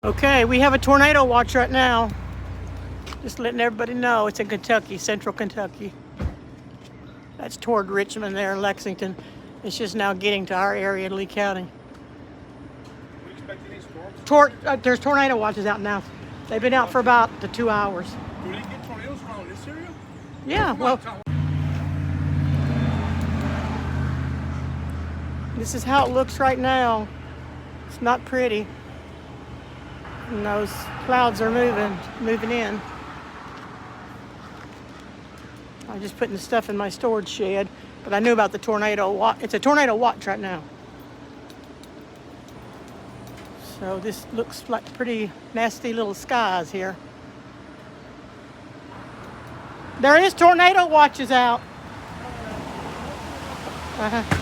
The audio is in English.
Okay, we have a tornado watch right now. Just letting everybody know it's in Kentucky, central Kentucky. That's toward Richmond there in Lexington. It's just now getting to our area, Lee County. Do you expect any storms? There's tornado watches out now. They've been out for about 2 hours. Do they get tornadoes around this area? Yeah, well, this is how it looks right now. It's not pretty. And those clouds are moving in. I'm just putting the stuff in my storage shed, but I knew about the tornado watch. It's a tornado watch right now. So this looks like pretty nasty little skies here. There is tornado watches out. Uh-huh.